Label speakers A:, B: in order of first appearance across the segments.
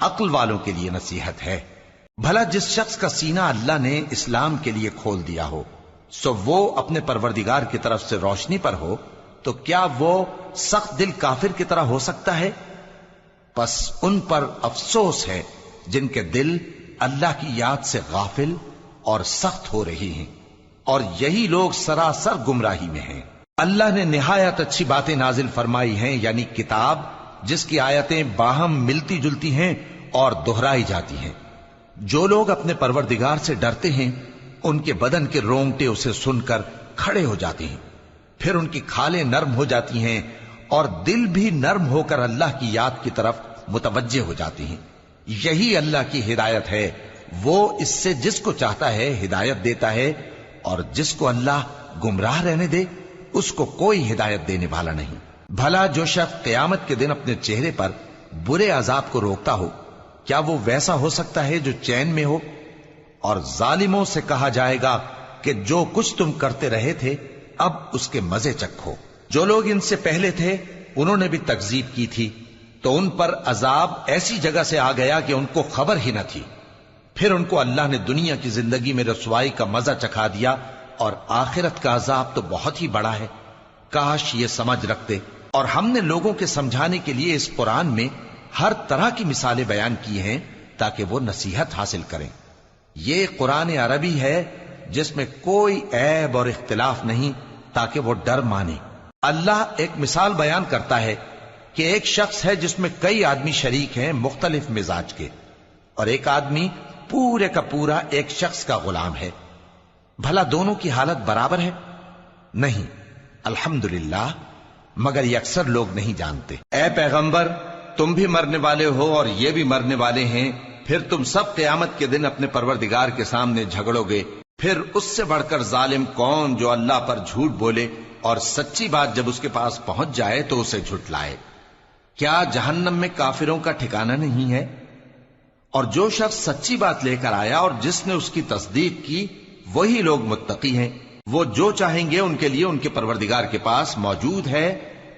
A: عقل والوں کے لیے نصیحت ہے۔ بھلا جس شخص کا سینہ اللہ نے اسلام کے لیے کھول دیا ہو، سو وہ اپنے پروردگار کی طرف سے روشنی پر ہو، تو کیا وہ سخت دل کافر کی طرح ہو سکتا ہے؟ پس ان پر افسوس ہے جن کے دل اللہ کی یاد سے غافل اور سخت ہو رہی ہیں، اور یہی لوگ سراسر گمراہی میں ہیں۔ اللہ نے نہایت اچھی باتیں نازل فرمائی ہیں، یعنی کتاب جس کی آیتیں باہم ملتی جلتی ہیں اور دہرائی جاتی ہیں۔ جو لوگ اپنے پروردگار سے ڈرتے ہیں ان کے بدن کے رونگٹے اسے سن کر کھڑے ہو جاتے ہیں، پھر ان کی کھالیں نرم ہو جاتی ہیں اور دل بھی نرم ہو کر اللہ کی یاد کی طرف متوجہ ہو جاتی ہیں۔ یہی اللہ کی ہدایت ہے، وہ اس سے جس کو چاہتا ہے ہدایت دیتا ہے، اور جس کو اللہ گمراہ رہنے دے اس کو کوئی ہدایت دینے والا نہیں۔ بھلا جو شخص قیامت کے دن اپنے چہرے پر برے عذاب کو روکتا ہو، کیا وہ ویسا ہو سکتا ہے جو چین میں ہو؟ اور ظالموں سے کہا جائے گا کہ جو کچھ تم کرتے رہے تھے اب اس کے مزے چکھو۔ جو لوگ ان سے پہلے تھے انہوں نے بھی تکذیب کی تھی، تو ان پر عذاب ایسی جگہ سے آ گیا کہ ان کو خبر ہی نہ تھی۔ پھر ان کو اللہ نے دنیا کی زندگی میں رسوائی کا مزہ چکھا دیا، اور آخرت کا عذاب تو بہت ہی بڑا ہے۔ کاش یہ سمجھ رکھتے۔ اور ہم نے لوگوں کے سمجھانے کے لیے اس قرآن میں ہر طرح کی مثالیں بیان کی ہیں تاکہ وہ نصیحت حاصل کریں۔ یہ قرآن عربی ہے جس میں کوئی عیب اور اختلاف نہیں، تاکہ وہ ڈر مانے۔ اللہ ایک مثال بیان کرتا ہے کہ ایک شخص ہے جس میں کئی آدمی شریک ہیں مختلف مزاج کے، اور ایک آدمی پورے کا پورا ایک شخص کا غلام ہے۔ بھلا دونوں کی حالت برابر ہے؟ نہیں، الحمدللہ، مگر یہ اکثر لوگ نہیں جانتے۔ اے پیغمبر، تم بھی مرنے والے ہو اور یہ بھی مرنے والے ہیں، پھر تم سب قیامت کے دن اپنے پروردگار کے سامنے جھگڑو گے۔ پھر اس سے بڑھ کر ظالم کون جو اللہ پر جھوٹ بولے اور سچی بات جب اس کے پاس پہنچ جائے تو اسے جھٹلائے۔ کیا جہنم میں کافروں کا ٹھکانہ نہیں ہے؟ اور جو شخص سچی بات لے کر آیا اور جس نے اس کی تصدیق کی، وہی لوگ متقی ہیں۔ وہ جو چاہیں گے ان کے لیے ان کے پروردگار کے پاس موجود ہے۔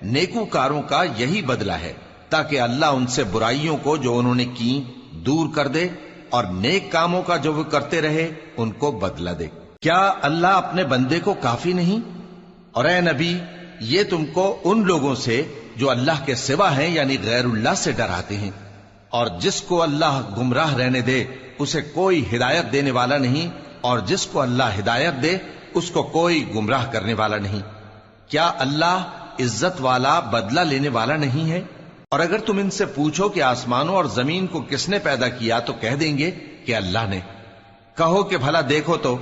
A: نیکوکاروں کا یہی بدلہ ہے، تاکہ اللہ ان سے برائیوں کو جو انہوں نے کی دور کر دے، اور نیک کاموں کا جو وہ کرتے رہے ان کو بدلہ دے۔ کیا اللہ اپنے بندے کو کافی نہیں؟ اور اے نبی، یہ تم کو ان لوگوں سے جو اللہ کے سوا ہیں یعنی غیر اللہ سے ڈراتے ہیں، اور جس کو اللہ گمراہ رہنے دے اسے کوئی ہدایت دینے والا نہیں، اور جس کو اللہ ہدایت دے اس کو کوئی گمراہ کرنے والا نہیں۔ کیا اللہ عزت والا بدلہ لینے والا نہیں ہے؟ اور اگر تم ان سے پوچھو کہ آسمانوں اور زمین کو کس نے پیدا کیا تو کہہ دیں گے کہ اللہ نے۔ کہو کہ بھلا دیکھو تو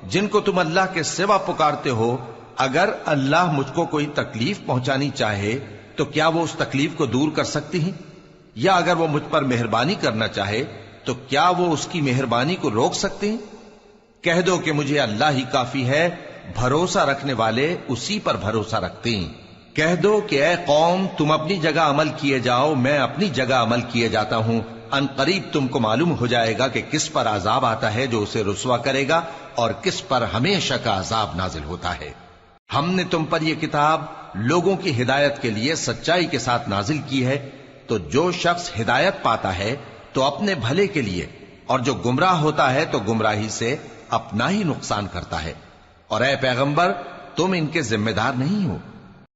A: جن کو تم اللہ کے سوا پکارتے ہو، اگر اللہ مجھ کو کوئی تکلیف پہنچانی چاہے تو کیا وہ اس تکلیف کو دور کر سکتی ہیں؟ یا اگر وہ مجھ پر مہربانی کرنا چاہے تو کیا وہ اس کی مہربانی کو روک سکتے ہیں؟ کہہ دو کہ مجھے اللہ ہی کافی ہے، بھروسہ رکھنے والے اسی پر بھروسہ رکھتے ہیں۔ کہہ دو کہ اے قوم، تم اپنی جگہ عمل کیے جاؤ، میں اپنی جگہ عمل کیے جاتا ہوں۔ ان قریب تم کو معلوم ہو جائے گا کہ کس پر عذاب آتا ہے جو اسے رسوا کرے گا، اور کس پر ہمیشہ کا عذاب نازل ہوتا ہے۔ ہم نے تم پر یہ کتاب لوگوں کی ہدایت کے لیے سچائی کے ساتھ نازل کی ہے، تو جو شخص ہدایت پاتا ہے تو اپنے بھلے کے لیے، اور جو گمراہ ہوتا ہے تو گمراہی سے اپنا ہی نقصان کرتا ہے۔ اور اے پیغمبر، تم ان کے ذمہ دار نہیں ہو۔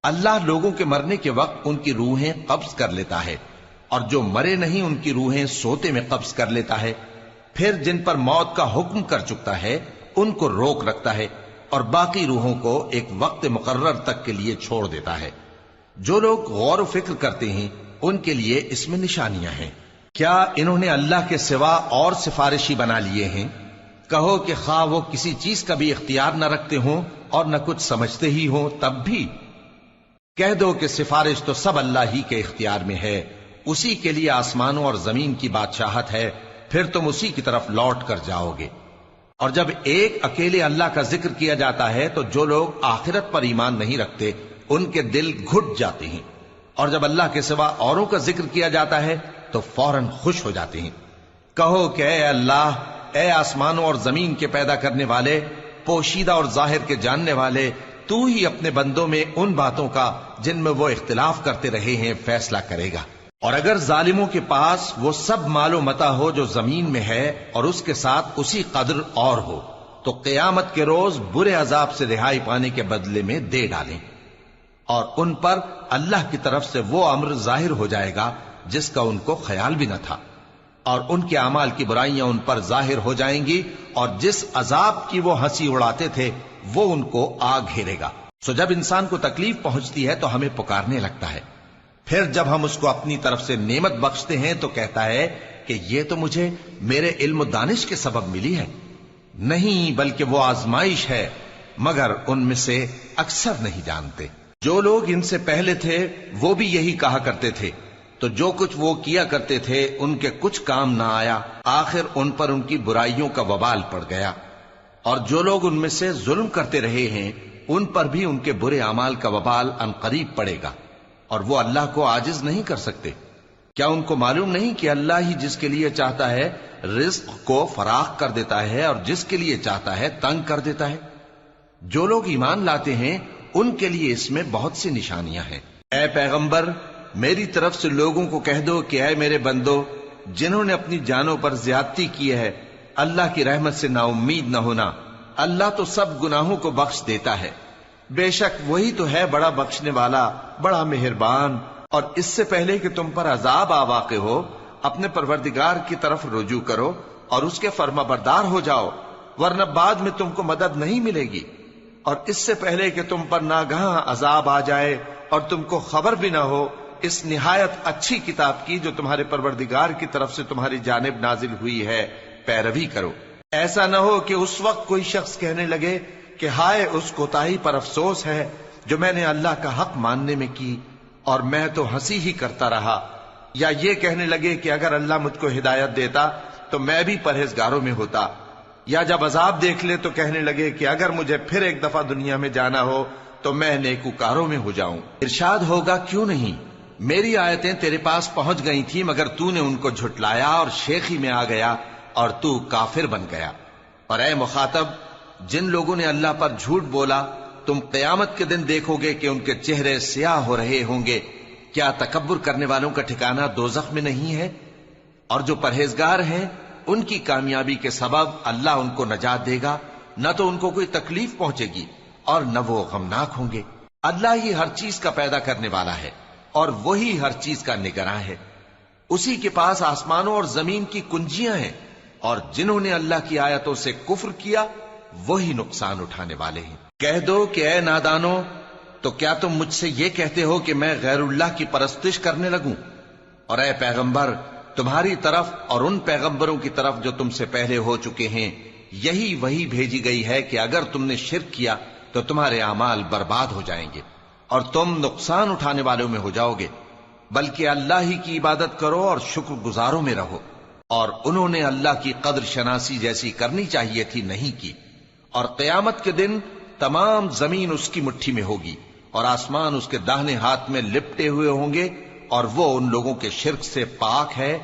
A: اللہ لوگوں کے مرنے کے وقت ان کی روحیں قبض کر لیتا ہے، اور جو مرے نہیں ان کی روحیں سوتے میں قبض کر لیتا ہے۔ پھر جن پر موت کا حکم کر چکتا ہے ان کو روک رکھتا ہے، اور باقی روحوں کو ایک وقت مقرر تک کے لیے چھوڑ دیتا ہے۔ جو لوگ غور و فکر کرتے ہیں ان کے لیے اس میں نشانیاں ہیں۔ کیا انہوں نے اللہ کے سوا اور سفارشی بنا لیے ہیں؟ کہو کہ خواہ وہ کسی چیز کا بھی اختیار نہ رکھتے ہوں اور نہ کچھ سمجھتے ہی ہوں تب بھی، کہہ دو کہ سفارش تو سب اللہ ہی کے اختیار میں ہے، اسی کے لیے آسمانوں اور زمین کی بادشاہت ہے، پھر تم اسی کی طرف لوٹ کر جاؤ گے۔ اور جب ایک اکیلے اللہ کا ذکر کیا جاتا ہے تو جو لوگ آخرت پر ایمان نہیں رکھتے ان کے دل گھٹ جاتے ہیں، اور جب اللہ کے سوا اوروں کا ذکر کیا جاتا ہے تو فوراً خوش ہو جاتے ہیں۔ کہو کہ اے اللہ، اے آسمانوں اور زمین کے پیدا کرنے والے، پوشیدہ اور ظاہر کے جاننے والے، تو ہی اپنے بندوں میں ان باتوں کا جن میں وہ اختلاف کرتے رہے ہیں فیصلہ کرے گا۔ اور اگر ظالموں کے پاس وہ سب مال و متا ہو جو زمین میں ہے اور اس کے ساتھ اسی قدر اور ہو تو قیامت کے روز برے عذاب سے رہائی پانے کے بدلے میں دے ڈالیں، اور ان پر اللہ کی طرف سے وہ امر ظاہر ہو جائے گا جس کا ان کو خیال بھی نہ تھا، اور ان کے اعمال کی برائیاں ان پر ظاہر ہو جائیں گی، اور جس عذاب کی وہ ہنسی اڑاتے تھے وہ ان کو آ گھیرے گا۔ سو جب انسان کو تکلیف پہنچتی ہے تو ہمیں پکارنے لگتا ہے، پھر جب ہم اس کو اپنی طرف سے نعمت بخشتے ہیں تو کہتا ہے کہ یہ تو مجھے میرے علم و دانش کے سبب ملی ہے۔ نہیں، بلکہ وہ آزمائش ہے، مگر ان میں سے اکثر نہیں جانتے۔ جو لوگ ان سے پہلے تھے وہ بھی یہی کہا کرتے تھے، تو جو کچھ وہ کیا کرتے تھے ان کے کچھ کام نہ آیا، آخر ان پر ان کی برائیوں کا وبال پڑ گیا۔ اور جو لوگ ان میں سے ظلم کرتے رہے ہیں ان پر بھی ان کے برے اعمال کا وبال عنقریب پڑے گا، اور وہ اللہ کو عاجز نہیں کر سکتے۔ کیا ان کو معلوم نہیں کہ اللہ ہی جس کے لیے چاہتا ہے رزق کو فراخ کر دیتا ہے اور جس کے لیے چاہتا ہے تنگ کر دیتا ہے؟ جو لوگ ایمان لاتے ہیں ان کے لیے اس میں بہت سی نشانیاں ہیں۔ اے پیغمبر، میری طرف سے لوگوں کو کہہ دو کہ اے میرے بندو، جنہوں نے اپنی جانوں پر زیادتی کی ہے، اللہ کی رحمت سے نا امید نہ ہونا۔ اللہ تو سب گناہوں کو بخش دیتا ہے، بے شک وہی تو ہے بڑا بخشنے والا، بڑا مہربان۔ اور اس سے پہلے کہ تم پر عذاب آ واقع ہو، اپنے پروردگار کی طرف رجوع کرو اور اس کے فرما بردار ہو جاؤ، ورنہ بعد میں تم کو مدد نہیں ملے گی۔ اور اس سے پہلے کہ تم پر ناگہاں عذاب آ جائے اور تم کو خبر بھی نہ ہو، اس نہایت اچھی کتاب کی جو تمہارے پروردگار کی طرف سے تمہاری جانب نازل ہوئی ہے پیروی کرو۔ ایسا نہ ہو کہ اس وقت کوئی شخص کہنے لگے کہ ہائے اس کوتاہی پر افسوس ہے جو میں نے اللہ کا حق ماننے میں کی، اور میں تو ہنسی ہی کرتا رہا، یا یہ کہنے لگے کہ اگر اللہ مجھ کو ہدایت دیتا تو میں بھی پرہیزگاروں میں ہوتا، یا جب عذاب دیکھ لے تو کہنے لگے کہ اگر مجھے پھر ایک دفعہ دنیا میں جانا ہو تو میں نیکوکاروں میں ہو جاؤں۔ ارشاد ہوگا کیوں نہیں، میری آیتیں تیرے پاس پہنچ گئی تھی مگر تو نے ان کو جھٹلایا اور شیخی میں آ گیا اور تو کافر بن گیا۔ اور اے مخاطب، جن لوگوں نے اللہ پر جھوٹ بولا تم قیامت کے دن دیکھو گے کہ ان کے چہرے سیاہ ہو رہے ہوں گے۔ کیا تکبر کرنے والوں کا ٹھکانہ دوزخ میں نہیں ہے؟ اور جو پرہیزگار ہیں ان کی کامیابی کے سبب اللہ ان کو نجات دے گا، نہ تو ان کو کوئی تکلیف پہنچے گی اور نہ وہ غمناک ہوں گے۔ اللہ ہی ہر چیز کا پیدا کرنے والا ہے اور وہی ہر چیز کا نگراں ہے۔ اسی کے پاس آسمانوں اور زمین کی کنجیاں ہیں، اور جنہوں نے اللہ کی آیتوں سے کفر کیا وہی نقصان اٹھانے والے ہیں۔ کہہ دو کہ اے نادانو، تو کیا تم مجھ سے یہ کہتے ہو کہ میں غیر اللہ کی پرستش کرنے لگوں؟ اور اے پیغمبر، تمہاری طرف اور ان پیغمبروں کی طرف جو تم سے پہلے ہو چکے ہیں یہی وہی بھیجی گئی ہے کہ اگر تم نے شرک کیا تو تمہارے اعمال برباد ہو جائیں گے اور تم نقصان اٹھانے والوں میں ہو جاؤ گے، بلکہ اللہ ہی کی عبادت کرو اور شکر گزاروں میں رہو۔ اور انہوں نے اللہ کی قدر شناسی جیسی کرنی چاہیے تھی نہیں کی۔ اور قیامت کے دن تمام زمین اس کی مٹھی میں ہوگی اور آسمان اس کے داہنے ہاتھ میں لپٹے ہوئے ہوں گے، اور وہ ان لوگوں کے شرک سے پاک ہے،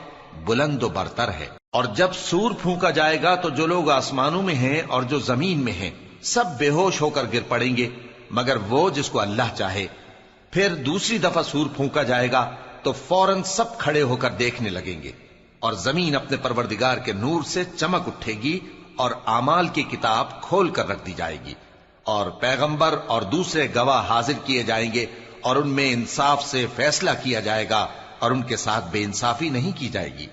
A: بلند و برتر ہے۔ اور جب سور پھونکا جائے گا تو جو لوگ آسمانوں میں ہیں اور جو زمین میں ہیں سب بے ہوش ہو کر گر پڑیں گے مگر وہ جس کو اللہ چاہے۔ پھر دوسری دفعہ سور پھونکا جائے گا تو فوراً سب کھڑے ہو کر دیکھنے لگیں گے، اور زمین اپنے پروردگار کے نور سے چمک اٹھے گی اور اعمال کی کتاب کھول کر رکھ دی جائے گی، اور پیغمبر اور دوسرے گواہ حاضر کیے جائیں گے، اور ان میں انصاف سے فیصلہ کیا جائے گا اور ان کے ساتھ بے انصافی نہیں کی جائے گی۔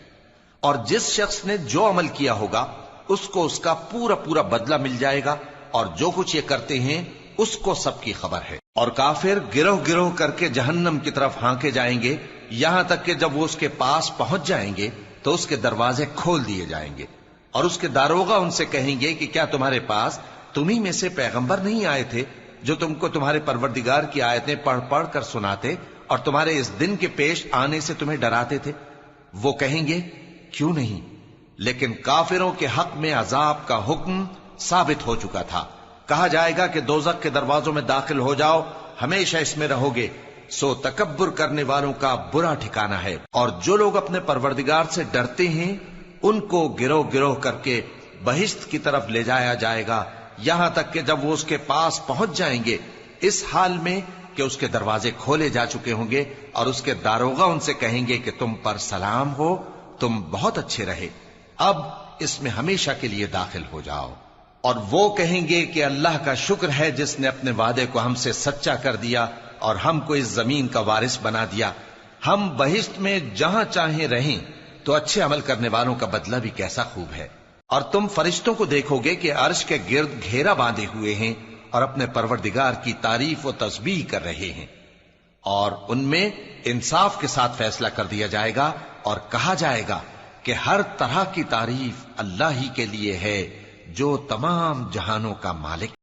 A: اور جس شخص نے جو عمل کیا ہوگا اس کو اس کا پورا پورا بدلہ مل جائے گا، اور جو کچھ یہ کرتے ہیں اس کو سب کی خبر ہے۔ اور کافر گروہ گروہ کر کے جہنم کی طرف ہانکے جائیں گے، یہاں تک کہ جب وہ اس کے پاس پہنچ جائیں گے تو اس کے دروازے کھول دیے جائیں گے، اور اس کے داروغہ ان سے کہیں گے کہ کیا تمہارے پاس تمہیں میں سے پیغمبر نہیں آئے تھے جو تم کو تمہارے پروردگار کی آیتیں پڑھ پڑھ کر سناتے اور تمہارے اس دن کے پیش آنے سے تمہیں ڈراتے تھے؟ وہ کہیں گے کیوں نہیں، لیکن کافروں کے حق میں عذاب کا حکم ثابت ہو چکا تھا۔ کہا جائے گا کہ دوزخ کے دروازوں میں داخل ہو جاؤ، ہمیشہ اس میں رہو گے، سو تکبر کرنے والوں کا برا ٹھکانہ ہے۔ اور جو لوگ اپنے پروردگار سے ڈرتے ہیں ان کو گروہ گروہ کر کے بہشت کی طرف لے جایا جائے گا، یہاں تک کہ جب وہ اس کے پاس پہنچ جائیں گے اس حال میں کہ اس کے دروازے کھولے جا چکے ہوں گے اور اس کے داروغہ ان سے کہیں گے کہ تم پر سلام ہو، تم بہت اچھے رہے، اب اس میں ہمیشہ کے لیے داخل ہو جاؤ۔ اور وہ کہیں گے کہ اللہ کا شکر ہے جس نے اپنے وعدے کو ہم سے سچا کر دیا اور ہم کو اس زمین کا وارث بنا دیا، ہم بہشت میں جہاں چاہیں رہیں، تو اچھے عمل کرنے والوں کا بدلہ بھی کیسا خوب ہے۔ اور تم فرشتوں کو دیکھو گے کہ عرش کے گرد گھیرا باندھے ہوئے ہیں اور اپنے پروردگار کی تعریف و تسبیح کر رہے ہیں، اور ان میں انصاف کے ساتھ فیصلہ کر دیا جائے گا اور کہا جائے گا کہ ہر طرح کی تعریف اللہ ہی کے لیے ہے جو تمام جہانوں کا مالک